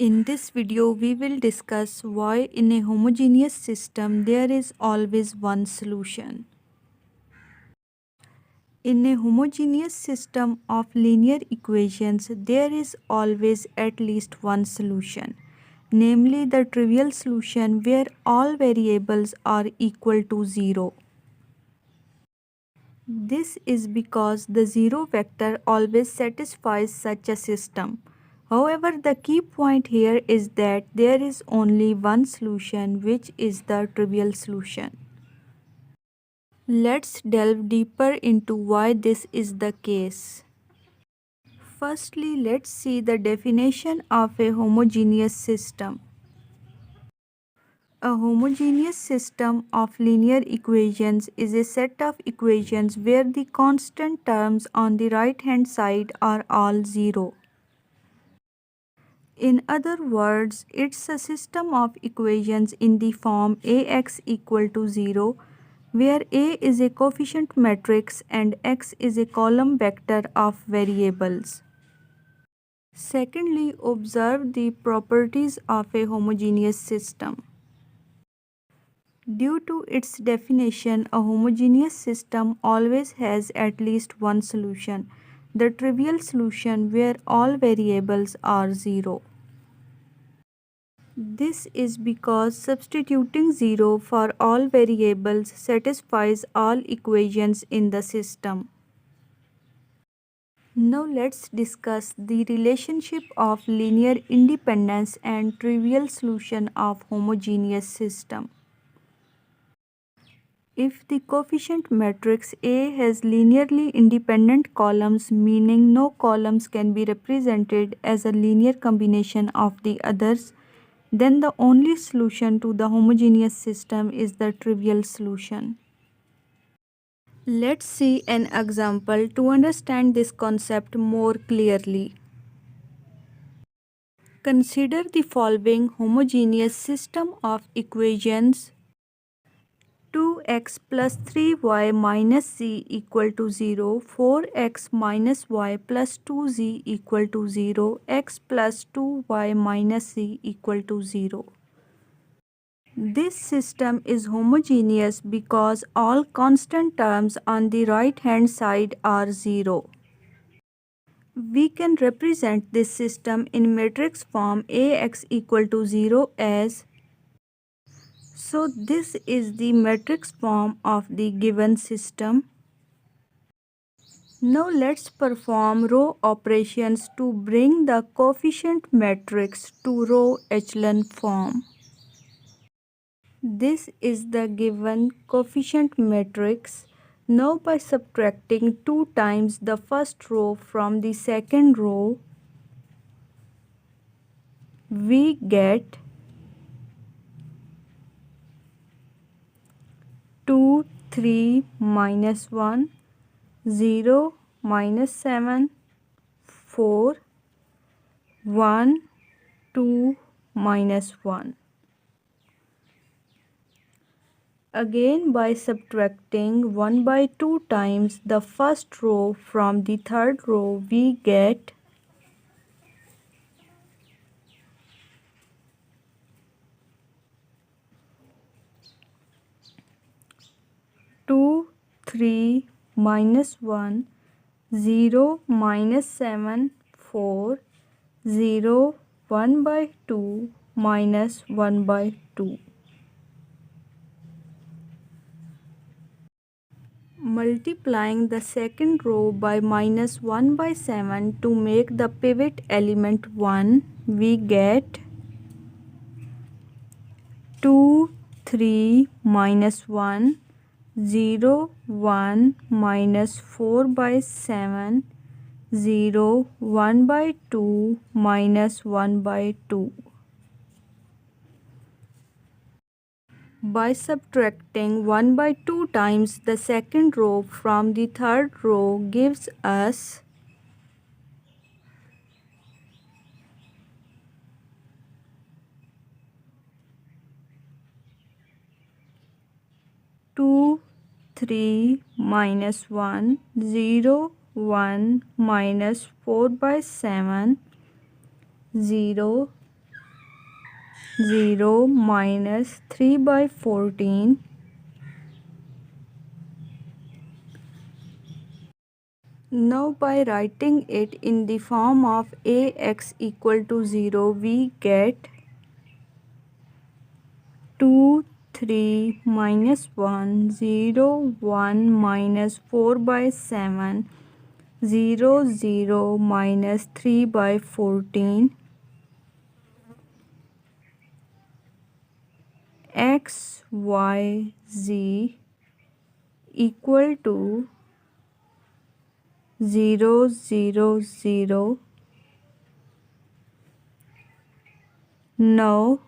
In this video, we will discuss why in a homogeneous system there is always one solution. In a homogeneous system of linear equations, there is always at least one solution, namely the trivial solution where all variables are equal to 0. This is because the zero vector always satisfies such a system. However, the key point here is that there is only one solution, which is the trivial solution. Let's delve deeper into why this is the case. Firstly, let's see the definition of a homogeneous system. A homogeneous system of linear equations is a set of equations where the constant terms on the right-hand side are all zero. In other words, it's a system of equations in the form Ax equal to 0, where A is a coefficient matrix and x is a column vector of variables. Secondly, observe the properties of a homogeneous system. Due to its definition, a homogeneous system always has at least one solution, the trivial solution where all variables are zero. This is because substituting 0 for all variables satisfies all equations in the system. Now let's discuss the relationship of linear independence and trivial solution of homogeneous system. If the coefficient matrix A has linearly independent columns, meaning no columns can be represented as a linear combination of the others, then the only solution to the homogeneous system is the trivial solution. Let's see an example to understand this concept more clearly. Consider the following homogeneous system of equations: 2x plus 3y minus z equal to 0, 4x minus y plus 2z equal to 0, x plus 2y minus z equal to 0. This system is homogeneous because all constant terms on the right-hand side are 0. We can represent this system in matrix form Ax equal to 0 as. So this is the matrix form of the given system. Now let's perform row operations to bring the coefficient matrix to row echelon form. This is the given coefficient matrix. Now by subtracting 2 times the first row from the second row, we get 2, 3, minus 1, 0, minus 7, 4, 1, 2, minus 1. Again, by subtracting 1 by 2 times the first row from the third row, we get 2, 3, minus 1, 0, minus 7, 4, 0, 1 by 2, minus 1 by 2. Multiplying the second row by minus 1 by 7 to make the pivot element 1, we get 2, 3, minus 1, 0, 1, minus 4 by 7, 0, 1 by 2, minus 1 by 2. By subtracting 1 by 2 times the second row from the third row gives us 2, 3, minus 1, 0, 1, minus 4 by 7, 0, 0 minus 3 by 14. Now by writing it in the form of ax equal to 0, we get 2, 3 minus 1, 0, 1 minus 4 by 7, 0, 0 minus 3 by 14, x, y, z equal to 0, 0, 0. Now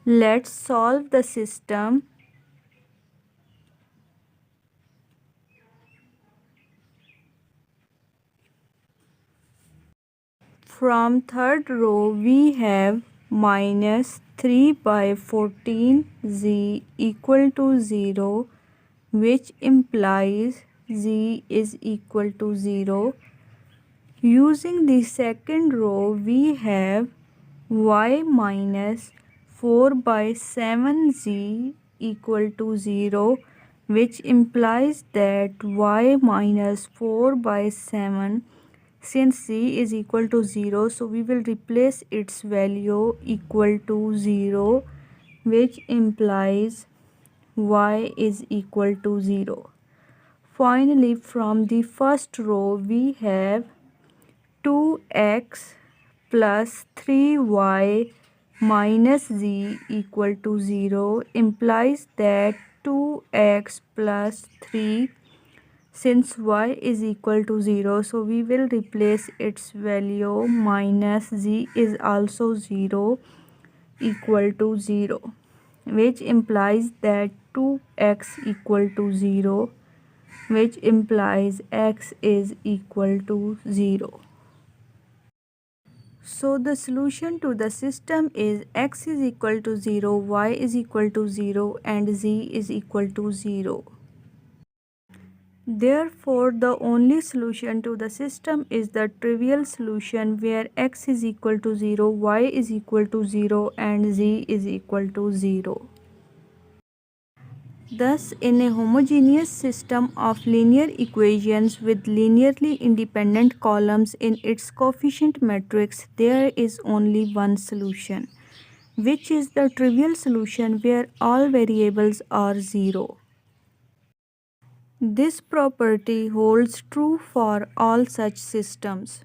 let's solve the system. From third row we have minus 3 by 14 z equal to 0, which implies z is equal to 0. Using the second row we have y minus 4 by 7z equal to 0, which implies that y minus 4 by 7, since z is equal to 0, so we will replace its value equal to 0, which implies y is equal to 0. Finally, from the first row we have 2x plus 3y minus z equal to 0, implies that 2x plus 3, since y is equal to 0, so we will replace its value minus z is also 0 equal to 0, which implies that 2x equal to 0, which implies x is equal to 0. So the solution to the system is x is equal to 0, y is equal to 0 and z is equal to 0. Therefore, the only solution to the system is the trivial solution where x is equal to 0, y is equal to 0 and z is equal to 0. Thus, in a homogeneous system of linear equations with linearly independent columns in its coefficient matrix, there is only one solution, which is the trivial solution where all variables are 0. This property holds true for all such systems.